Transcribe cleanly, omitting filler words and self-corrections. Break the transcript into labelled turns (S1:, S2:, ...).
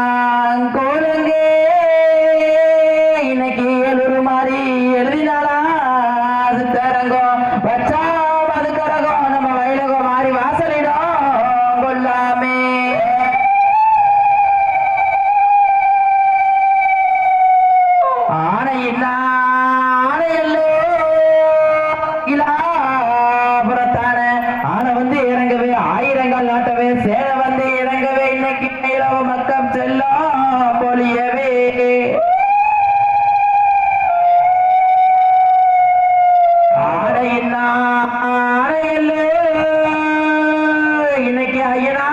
S1: இட்டாளாங்கோலங்கே இன்னைக்கு எழுறு மாதிரி எழுதினாளா தரங்கம் வச்சா பதுக்கரகம் நம்ம வயலகம் மாறி வாசலிடம் கொல்லாமே ஆனையின்னா ஆனையல்லோ இலாபுரத்தான ஆனை வந்து இறங்கவே ஆயிரங்கள் நாட்டவே சேர வந்து இறங்கவே இன்னைக்கு இளவ மக்கம் செல்லம் பொழியவே ஆனையின்னா ஆனையல்லோ இன்னைக்கு ஐயனா